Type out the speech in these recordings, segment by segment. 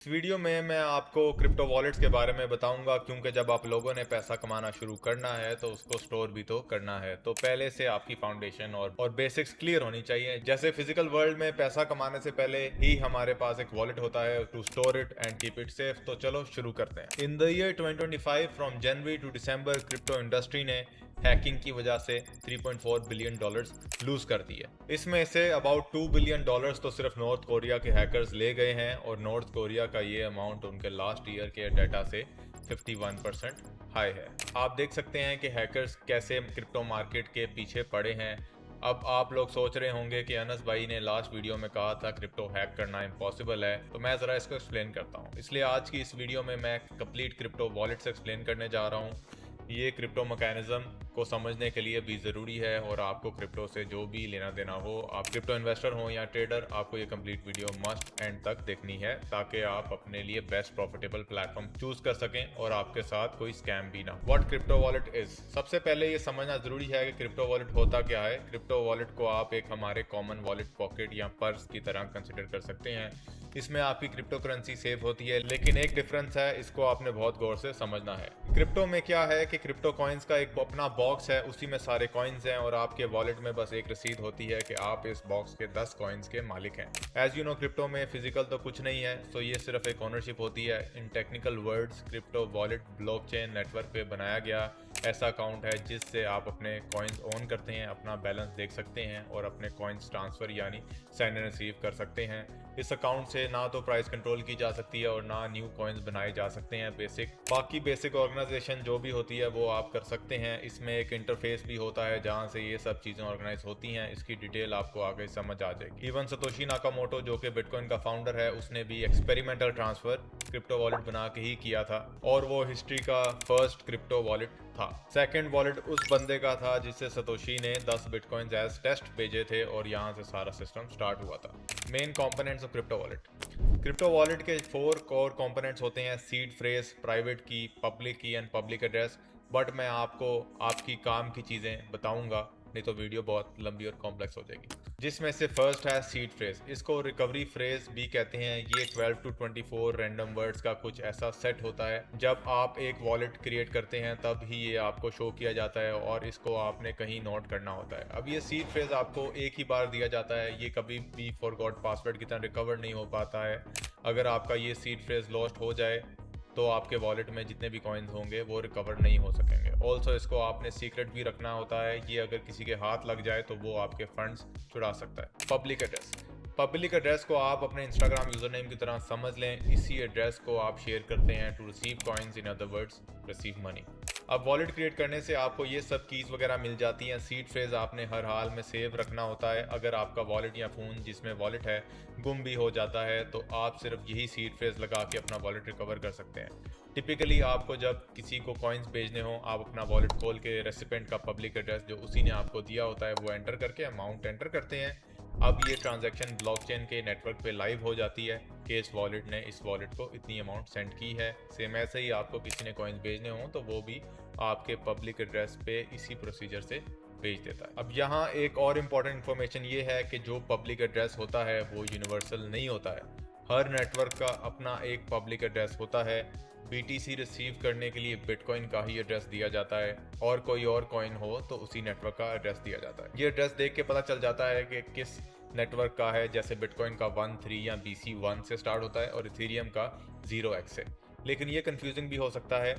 इस वीडियो में मैं आपको क्रिप्टो वॉलेट्स के बारे में बताऊंगा, क्योंकि जब आप लोगों ने पैसा कमाना शुरू करना है तो उसको स्टोर भी तो करना है। तो पहले से आपकी फाउंडेशन और बेसिक्स क्लियर होनी चाहिए। जैसे फिजिकल वर्ल्ड में पैसा कमाने से पहले ही हमारे पास एक वॉलेट होता है to store it and keep it safe. तो चलो शुरू करते हैं। In the year 2025 from January to December crypto industry ने हैकिंग की वजह से 3.4 बिलियन डॉलर्स लूज कर दिए। इसमें से अबाउट 2 बिलियन डॉलर्स तो सिर्फ नॉर्थ कोरिया के हैकर्स ले गए हैं, और नॉर्थ कोरिया का ये अमाउंट उनके लास्ट ईयर के डाटा से 51% हाई है। आप देख सकते हैं कि हैकर्स कैसे क्रिप्टो मार्केट के पीछे पड़े हैं। अब आप लोग सोच रहे होंगे कि अनस भाई ने लास्ट वीडियो में कहा था क्रिप्टो हैक करना इम्पॉसिबल है, तो मैं ज़रा इसको एक्सप्लेन करता हूँ। इसलिए आज की इस वीडियो में मैं कंप्लीट क्रिप्टो वॉलेट्स एक्सप्लेन करने जा रहा हूँ। ये क्रिप्टो मैकेनिज्म को समझने के लिए भी ज़रूरी है, और आपको क्रिप्टो से जो भी लेना देना हो, आप क्रिप्टो इन्वेस्टर हो या ट्रेडर, आपको ये कंप्लीट वीडियो मस्ट एंड तक देखनी है, ताकि आप अपने लिए बेस्ट प्रॉफिटेबल प्लेटफॉर्म चूज कर सकें और आपके साथ कोई स्कैम भी ना हो। व्हाट क्रिप्टो वॉलेट इज, सबसे पहले ये समझना जरूरी है कि क्रिप्टो वॉलेट होता क्या है। क्रिप्टो वॉलेट को आप एक हमारे कॉमन वॉलेट पॉकेट या पर्स की तरह कंसिडर कर सकते हैं। इसमें आपकी क्रिप्टो करेंसी सेव होती है, लेकिन एक डिफरेंस है, इसको आपने बहुत गौर से समझना है। क्रिप्टो में क्या है कि क्रिप्टो कॉइन्स का एक अपना बॉक्स है, उसी में सारे कॉइन्स हैं, और आपके वॉलेट में बस एक रसीद होती है कि आप इस बॉक्स के 10 कॉइन्स के मालिक हैं। एज यू नो, क्रिप्टो में फिजिकल तो कुछ नहीं है, तो ये सिर्फ एक ओनरशिप होती है। इन technical words, crypto wallet blockchain network पे बनाया गया ऐसा अकाउंट है जिससे आप अपने कॉइन्स ओन करते हैं, अपना बैलेंस देख सकते हैं और अपने कॉइन्स ट्रांसफ़र यानी सेंड एंड रिसीव कर सकते हैं। इस अकाउंट से ना तो प्राइस कंट्रोल की जा सकती है और ना न्यू कॉइन्स बनाए जा सकते हैं। बाकी बेसिक ऑर्गेनाइजेशन जो भी होती है वो आप कर सकते हैं। इसमें एक इंटरफेस भी होता है जहां से ये सब चीज़ें ऑर्गेनाइज होती हैं। इसकी डिटेल आपको आगे समझ आ जाएगी। इवन सतोशी नाकामोटो, जो कि बिटकॉइन का फाउंडर है, उसने भी एक्सपेरिमेंटल ट्रांसफ़र क्रिप्टो वॉलेट बना के ही किया था, और वो हिस्ट्री का फर्स्ट क्रिप्टो वॉलेट था। सेकंड वॉलेट उस बंदे का था जिससे सतोशी ने 10 बिटकॉइंस एज टेस्ट भेजे थे, और यहाँ से सारा सिस्टम स्टार्ट हुआ था। Main components of crypto wallet. Crypto wallet के 4 कोर कंपोनेंट्स होते हैं: सीड फ्रेज, प्राइवेट की, पब्लिक की एंड पब्लिक एड्रेस। बट मैं आपको आपकी काम की चीज़ें बताऊंगा, नहीं तो वीडियो बहुत लंबी और कॉम्प्लेक्स हो जाएगी। जिसमें से फर्स्ट है सीड फ्रेज। इसको रिकवरी फ्रेज भी कहते हैं। ये 12 to 24 रैंडम वर्ड्स का कुछ ऐसा सेट होता है। जब आप एक वॉलेट क्रिएट करते हैं तब ही ये आपको शो किया जाता है, और इसको आपने कहीं नोट करना होता है। अब ये सीड फ्रेज आपको एक ही बार दिया जाता है, ये कभी भी फॉरगॉट पासवर्ड की तरह रिकवर नहीं हो पाता है। अगर आपका ये सीड फ्रेज लॉस्ट हो जाए तो आपके वॉलेट में जितने भी कॉइन्स होंगे वो रिकवर नहीं हो सकेंगे। ऑल्सो इसको आपने सीक्रेट भी रखना होता है, ये अगर किसी के हाथ लग जाए तो वो आपके फंड्स चुरा सकता है। Public address. पब्लिक एड्रेस को आप अपने इंस्टाग्राम यूजर नेम की तरह समझ लें। इसी एड्रेस को आप शेयर करते हैं to receive coins, in other words receive money. अब वॉलेट क्रिएट करने से आपको ये सब कीज़ वगैरह मिल जाती हैं। सीड फ्रेज आपने हर हाल में सेव रखना होता है। अगर आपका वॉलेट या फ़ोन जिसमें वॉलेट है गुम भी हो जाता है तो आप सिर्फ यही सीड फ्रेज लगा के अपना वॉलेट रिकवर कर सकते हैं। टिपिकली आपको जब किसी को कॉइन्स भेजने हो, आप अपना वॉलेट खोल के रेसिपेंट का पब्लिक एड्रेस जो उसी ने आपको दिया होता है वो एंटर करके अमाउंट एंटर करते हैं। अब ये ट्रांजैक्शन ब्लॉकचेन के नेटवर्क पे लाइव हो जाती है कि इस वॉलेट ने इस वॉलेट को इतनी अमाउंट सेंड की है। सेम ऐसे ही आपको किसी ने कॉइन्स भेजने हो तो वो भी आपके पब्लिक एड्रेस पे इसी प्रोसीजर से भेज देता है। अब यहाँ एक और इम्पॉर्टेंट इन्फॉर्मेशन ये है कि जो पब्लिक एड्रेस होता है वो यूनिवर्सल नहीं होता है। हर नेटवर्क का अपना एक पब्लिक एड्रेस होता है। BTC रिसीव करने के लिए बिटकॉइन का ही एड्रेस दिया जाता है, और कोई और कॉइन हो तो उसी नेटवर्क का एड्रेस दिया जाता है। ये एड्रेस देख के पता चल जाता है कि किस नेटवर्क का है। जैसे बिटकॉइन का 1-3 या BC1 से स्टार्ट होता है और इथेरियम का 0x से। लेकिन ये कंफ्यूजिंग भी हो सकता है,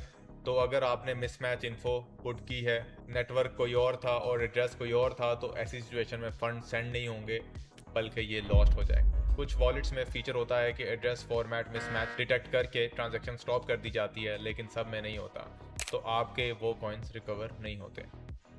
तो अगर आपने मिसमैच इन्फो पुट की है, नेटवर्क कोई और था और एड्रेस कोई और था, तो ऐसी सिचुएशन में फंड सेंड नहीं होंगे बल्कि ये लॉस्ट हो जाएंगे। कुछ वॉलेट्स में फीचर होता है कि एड्रेस फॉर्मेट मिसमैच डिटेक्ट करके ट्रांजैक्शन स्टॉप कर दी जाती है, लेकिन सब में नहीं होता, तो आपके वो कॉइन्स रिकवर नहीं होते।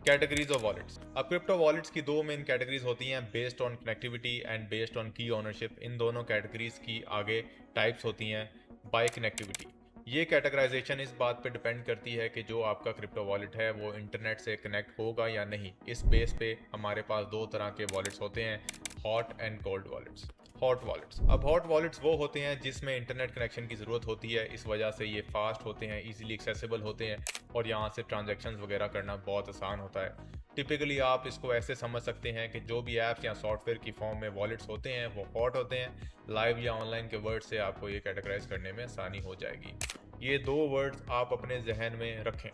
Categories of wallets. अब क्रिप्टो वॉलेट्स की 2 मेन कैटेगरीज होती हैं: based on connectivity and based on की ओनरशिप। इन दोनों कैटेगरीज की आगे टाइप्स होती हैं। बाय कनेक्टिविटी, ये कैटेगराइजेशन इस बात पे डिपेंड करती है कि जो आपका क्रिप्टो वॉलेट है वो इंटरनेट से कनेक्ट होगा या नहीं। इस बेस पे हमारे पास 2 तरह के वॉलेट्स होते हैं: hot and cold wallets. Hot wallets. अब हॉट वॉलेट्स वो होते हैं जिसमें इंटरनेट कनेक्शन की ज़रूरत होती है, इस वजह से ये फास्ट होते हैं, इजीली एक्सेसिबल होते हैं और यहाँ से ट्रांजैक्शंस वगैरह करना बहुत आसान होता है। टिपिकली आप इसको ऐसे समझ सकते हैं कि जो भी ऐप्स या सॉफ्टवेयर की फॉर्म में वॉलेट्स होते हैं वो हॉट होते हैं। लाइव या ऑनलाइन के वर्ड से आपको ये कैटेगराइज करने में आसानी हो जाएगी। ये दो वर्ड्स आप अपने जहन में रखें।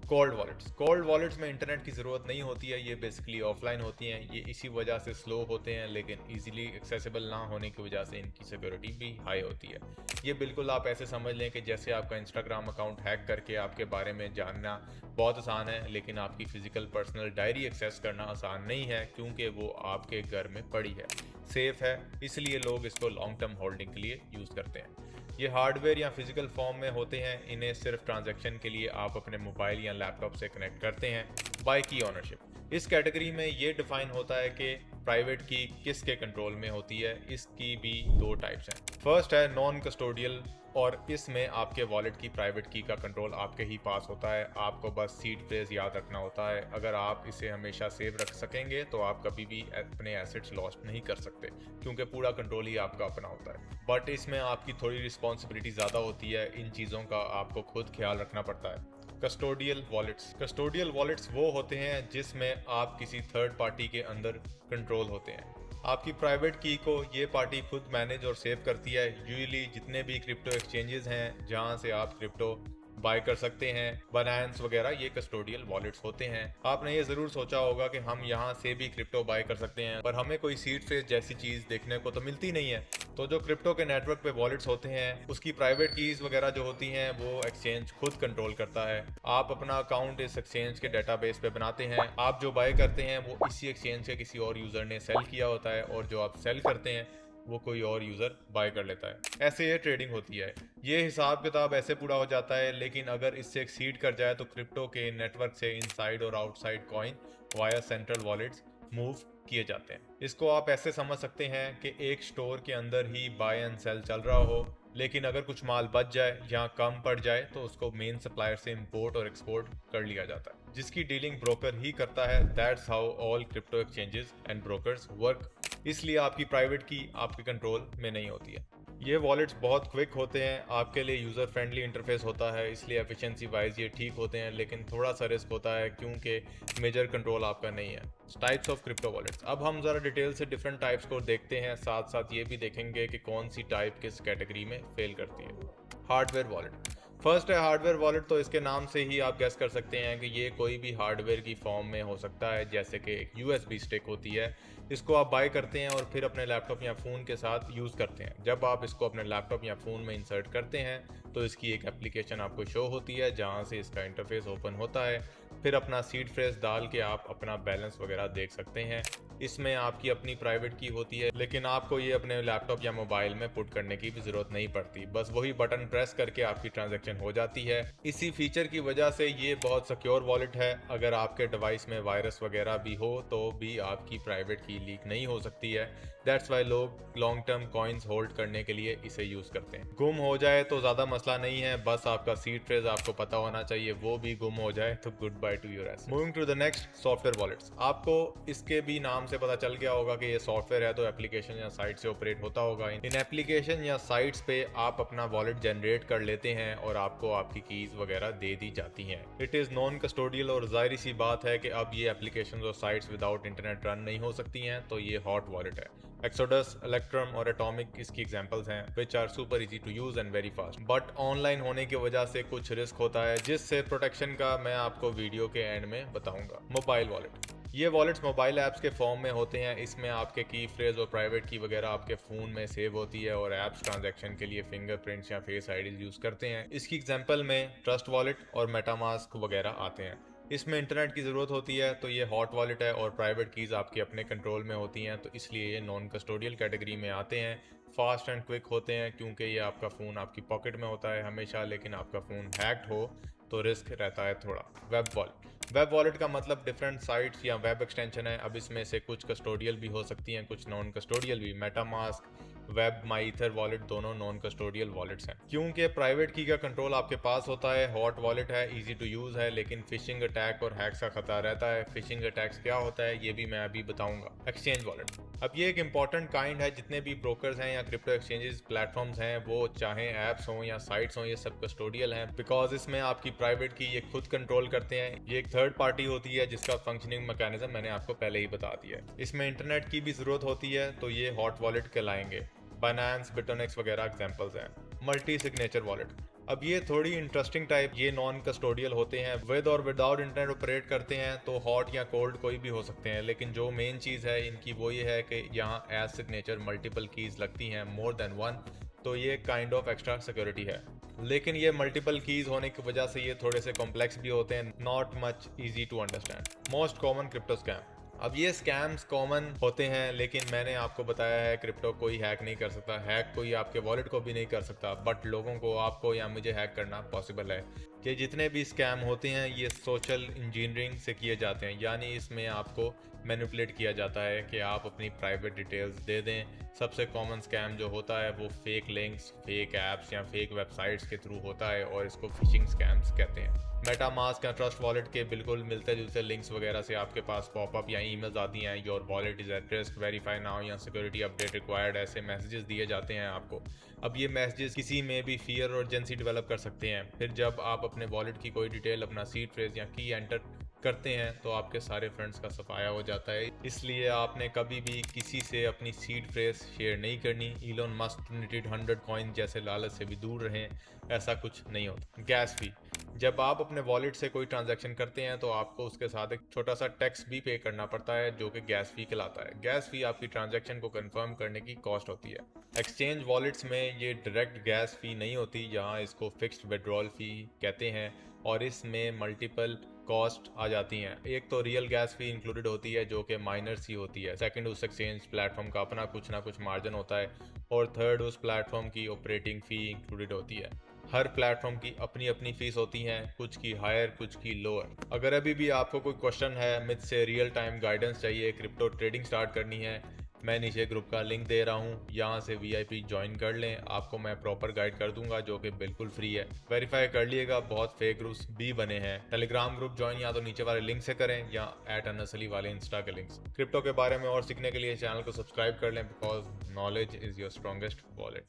Cold wallets. कोल्ड वॉलेट्स में इंटरनेट की ज़रूरत नहीं होती है, ये बेसिकली ऑफलाइन होती हैं। ये इसी वजह से स्लो होते हैं, लेकिन इजीली एक्सेसिबल ना होने की वजह से इनकी सिक्योरिटी भी हाई होती है। ये बिल्कुल आप ऐसे समझ लें कि जैसे आपका इंस्टाग्राम अकाउंट हैक करके आपके बारे में जानना बहुत आसान है, लेकिन आपकी फ़िज़िकल पर्सनल डायरी एक्सेस करना आसान नहीं है, क्योंकि वो आपके घर में पड़ी है। सेफ़ है, इसलिए लोग इसको लॉन्ग टर्म होल्डिंग के लिए यूज़ करते हैं। ये हार्डवेयर या फिजिकल फॉर्म में होते हैं, इन्हें सिर्फ ट्रांजैक्शन के लिए आप अपने मोबाइल या लैपटॉप से कनेक्ट करते हैं। बाय की ओनरशिप। इस कैटेगरी में ये डिफाइन होता है कि प्राइवेट की किसके कंट्रोल में होती है। इसकी भी दो टाइप्स हैं। फर्स्ट है नॉन कस्टोडियल, और इसमें आपके वॉलेट की प्राइवेट की का कंट्रोल आपके ही पास होता है। आपको बस सीड फ्रेज याद रखना होता है। अगर आप इसे हमेशा सेव रख सकेंगे तो आप कभी भी अपने एसेट्स लॉस्ट नहीं कर सकते, क्योंकि पूरा कंट्रोल ही आपका अपना होता है। बट इसमें आपकी थोड़ी रिस्पॉन्सिबिलिटी ज़्यादा होती है, इन चीज़ों का आपको खुद ख्याल रखना पड़ता है। Custodial wallets. कस्टोडियल वॉलेट्स वो होते हैं जिसमें आप किसी थर्ड पार्टी के अंदर कंट्रोल होते हैं। आपकी प्राइवेट की को ये पार्टी खुद मैनेज और सेव करती है। यूजुअली जितने भी क्रिप्टो एक्सचेंजेस हैं जहां से आप क्रिप्टो बाय कर सकते हैं, बाइनेंस वगैरह, ये कस्टोडियल वॉलेट्स होते हैं। आपने ये ज़रूर सोचा होगा कि हम यहाँ से भी क्रिप्टो बाय कर सकते हैं, पर हमें कोई सीड फ्रेज जैसी चीज़ देखने को तो मिलती नहीं है। तो जो क्रिप्टो के नेटवर्क पे वॉलेट्स होते हैं, उसकी प्राइवेट कीज़ वगैरह जो होती हैं वो एक्सचेंज खुद कंट्रोल करता है। आप अपना अकाउंट इस एक्सचेंज के डाटाबेस पे बनाते हैं। आप जो बाय करते हैं वो इसी एक्सचेंज के किसी और यूज़र ने सेल किया होता है, और जो आप सेल करते हैं वो कोई और यूज़र बाय कर लेता है। ऐसे ये ट्रेडिंग होती है। ये हिसाब किताब ऐसे पूरा हो जाता है, लेकिन अगर इससे एक्सीड कर जाए तो क्रिप्टो के नेटवर्क से इनसाइड और outside coin via central wallets move किए जाते हैं। इसको आप ऐसे समझ सकते हैं कि एक स्टोर के अंदर ही बाय एंड सेल चल रहा हो, लेकिन अगर कुछ माल बच जाए या कम पड़ जाए तो उसको मेन सप्लायर से इंपोर्ट और एक्सपोर्ट कर लिया जाता है, जिसकी डीलिंग ब्रोकर ही करता है। That's how all crypto exchanges and brokers work. इसलिए आपकी प्राइवेट की आपके कंट्रोल में नहीं होती है। ये वॉलेट्स बहुत क्विक होते हैं, आपके लिए यूज़र फ्रेंडली इंटरफेस होता है, इसलिए एफिशिएंसी वाइज ये ठीक होते हैं, लेकिन थोड़ा सा रिस्क होता है क्योंकि मेजर कंट्रोल आपका नहीं है। Types of crypto wallets. अब हम ज़रा डिटेल से डिफरेंट टाइप्स को देखते हैं, साथ साथ ये भी देखेंगे कि कौन सी टाइप किस कैटेगरी में फेल करती है। Hardware wallet. फर्स्ट है हार्डवेयर वॉलेट। तो इसके नाम से ही आप गेस कर सकते हैं कि ये कोई भी हार्डवेयर की फॉर्म में हो सकता है, जैसे कि एक USB स्टिक होती है। इसको आप बाय करते हैं और फिर अपने लैपटॉप या फ़ोन के साथ यूज़ करते हैं। जब आप इसको अपने लैपटॉप या फ़ोन में इंसर्ट करते हैं तो इसकी एक एप्लीकेशन आपको शो होती है जहां से इसका इंटरफेस ओपन होता है। फिर अपना सीड फ्रेज डाल के आप अपना बैलेंस वगैरह देख सकते हैं। इसमें आपकी अपनी प्राइवेट की होती है, लेकिन आपको ये अपने लैपटॉप या मोबाइल में पुट करने की भी ज़रूरत नहीं पड़ती, बस वही बटन प्रेस करके आपकी ट्रांजैक्शन हो जाती है। इसी फीचर की वजह से ये बहुत सिक्योर वॉलेट है। अगर आपके डिवाइस में वायरस वगैरह भी हो तो भी आपकी प्राइवेट की लीक नहीं हो सकती है। दैट्स वाई लोग लॉन्ग टर्म कॉइन्स होल्ड करने के लिए इसे यूज़ करते हैं। गुम हो जाए तो ज़्यादा मसला नहीं है, बस आपका सीड फ्रेज आपको पता होना चाहिए, वो भी गुम हो जाए तो good bye to your assets. Moving to the next, software wallets. आपको इसके भी नाम से पता चल गया होगा कि ये सॉफ्टवेयर है, तो एप्लीकेशन या साइट से ऑपरेट होता होगा। इन एप्लीकेशन या साइट्स पे आप अपना वॉलेट जनरेट कर लेते हैं और आपको आपकी कीज वगैरह दे दी जाती हैं। इट इज़ नॉन कस्टोडियल, और जाहिर सी बात है कि अब ये एप्लीकेशन और साइट्स विदाउट इंटरनेट रन नहीं हो सकती हैं, तो ये हॉट वॉलेट है। एक्सोडस, इलेक्ट्रम और एटॉमिक इसकी एग्जांपल्स हैं, which are super easy to use and very fast. But online होने की वजह से कुछ रिस्क होता है, जिससे प्रोटेक्शन का मैं आपको वीडियो के एंड में बताऊंगा। Mobile wallet. ये वॉलेट्स मोबाइल ऐप्स के फॉर्म में होते हैं। इसमें आपके की फ्रेज और प्राइवेट की वगैरह आपके फ़ोन में सेव होती है, और ऐप्स ट्रांजैक्शन के लिए फिंगरप्रिंट्स या फेस आईडीज यूज़ करते हैं। इसकी एग्जांपल में ट्रस्ट वॉलेट और मेटामास्क वगैरह आते हैं। इसमें इंटरनेट की ज़रूरत होती है, तो ये हॉट वॉलेट है, और प्राइवेट कीज़ आपके अपने कंट्रोल में होती हैं, तो इसलिए ये नॉन कस्टोडियल कैटेगरी में आते हैं। फास्ट एंड क्विक होते हैं क्योंकि ये आपका फ़ोन आपकी पॉकेट में होता है हमेशा, लेकिन आपका फ़ोन हैक्ड हो तो रिस्क रहता है थोड़ा। Web wallet. वेब वॉलेट का मतलब डिफरेंट साइट्स या वेब एक्सटेंशन है। अब इसमें से कुछ कस्टोडियल भी हो सकती हैं, कुछ नॉन कस्टोडियल भी। मेटामास्क, वेब माई ईथर वॉलेट दोनों नॉन कस्टोडियल वॉलेट्स हैं, क्योंकि प्राइवेट की का कंट्रोल आपके पास होता है। हॉट वॉलेट है, इजी टू यूज़ है, लेकिन फिशिंग अटैक और हैक्स का खतरा रहता है। फिशिंग अटैक्स क्या होता है ये भी मैं अभी बताऊंगा। Exchange wallet. अब ये एक इम्पॉर्टेंट काइंड है, जितने भी ब्रोकर्स हैं या क्रिप्टो एक्सचेंजेस प्लेटफॉर्म्स हैं, वो चाहे ऐप्स हों या साइट्स हों, ये सब कस्टोडियल हैं, बिकॉज इसमें आपकी प्राइवेट की ये खुद कंट्रोल करते हैं। ये एक थर्ड पार्टी होती है जिसका फंक्शनिंग मैकेनिज्म मैंने आपको पहले ही बता दिया है। इसमें इंटरनेट की भी ज़रूरत होती है, तो ये हॉट वॉलेट कहलाएंगे। बाइनेंस, बिटोनेक्स वगैरह एग्जाम्पल्स हैं। मल्टी सिग्नेचर वॉलेट, अब ये थोड़ी इंटरेस्टिंग टाइप, ये नॉन कस्टोडियल होते हैं, विद और विदाउट इंटरनेट ऑपरेट करते हैं, तो हॉट या कोल्ड कोई भी हो सकते हैं। लेकिन जो मेन चीज़ है इनकी वो ये है कि यहाँ एज सिग्नेचर मल्टीपल कीज़ लगती हैं, मोर देन वन, तो ये काइंड ऑफ एक्स्ट्रा सिक्योरिटी है। लेकिन ये मल्टीपल कीज़ होने की वजह से ये थोड़े से कॉम्प्लेक्स भी होते हैं, not much easy to understand. Most common crypto scam, अब ये स्कैम्स कॉमन होते हैं, लेकिन मैंने आपको बताया है क्रिप्टो कोई हैक नहीं कर सकता, हैक कोई आपके वॉलेट को भी नहीं कर सकता, बट लोगों को, आपको या मुझे हैक करना पॉसिबल है। ये जितने भी स्कैम होते हैं ये सोशल इंजीनियरिंग से किए जाते हैं, यानी इसमें आपको मैनिपुलेट किया जाता है कि आप अपनी प्राइवेट डिटेल्स दे दें। सबसे कॉमन स्कैम जो होता है वो फेक लिंक्स, फेक ऐप्स या फेक वेबसाइट्स के थ्रू होता है, और इसको फिशिंग स्कैम्स कहते हैं। मेटामास्क या ट्रस्ट वॉलेट के बिल्कुल मिलते जुलते लिंक्स वगैरह से आपके पास पॉपअप या ईमेल्स आती हैं, your wallet is at risk, verify now या सिक्योरिटी अपडेट रिक्वायर्ड, ऐसे मैसेजेस दिए जाते हैं आपको। अब ये मैसेजेस किसी में भी फियर और अर्जेंसी डेवलप कर सकते हैं। फिर जब आप अपने वॉलेट की कोई डिटेल, अपना सीड फ्रेज या की एंटर करते हैं तो आपके सारे फंड्स का सफाया हो जाता है। इसलिए आपने कभी भी किसी से अपनी सीड फ्रेज शेयर नहीं करनी। इलोन मस्क डोनेटेड 100 कॉइन जैसे लालच से भी दूर रहें, ऐसा कुछ नहीं होता। गैस फी, जब आप अपने वॉलेट से कोई ट्रांजैक्शन करते हैं तो आपको उसके साथ एक छोटा सा टैक्स भी पे करना पड़ता है, जो कि गैस फी कहलाता है। गैस फी आपकी ट्रांजैक्शन को कंफर्म करने की कॉस्ट होती है। एक्सचेंज वॉलेट्स में ये डायरेक्ट गैस फी नहीं होती, यहाँ इसको फिक्स्ड विड्रॉल फी कहते हैं, और इसमें मल्टीपल कॉस्ट आ जाती हैं। एक तो रियल गैस फी इंक्लूडेड होती है जो कि माइनर सी होती है, सेकंड उस एक्सचेंज प्लेटफॉर्म का अपना कुछ ना कुछ मार्जिन होता है, और थर्ड उस प्लेटफॉर्म की ऑपरेटिंग फ़ी इंक्लूडेड होती है। हर प्लेटफॉर्म की अपनी अपनी फीस होती हैं, कुछ की हायर कुछ की लोअर। अगर अभी भी आपको कोई क्वेश्चन है, मुझसे रियल टाइम गाइडेंस चाहिए, क्रिप्टो ट्रेडिंग स्टार्ट करनी है, मैं नीचे ग्रुप का लिंक दे रहा हूँ, यहाँ से VIP ज्वाइन कर लें, आपको मैं प्रॉपर गाइड कर दूंगा जो कि बिल्कुल फ्री है। वेरीफाई कर लिएगा, बहुत फेक ग्रुप्स भी बने हैं। टेलीग्राम ग्रुप ज्वाइन या तो नीचे वाले लिंक से करें या @अनसली वाले इंस्टा के लिंक्स। क्रिप्टो के बारे में और सीखने के लिए चैनल को सब्सक्राइब कर लें, because knowledge is your strongest wallet.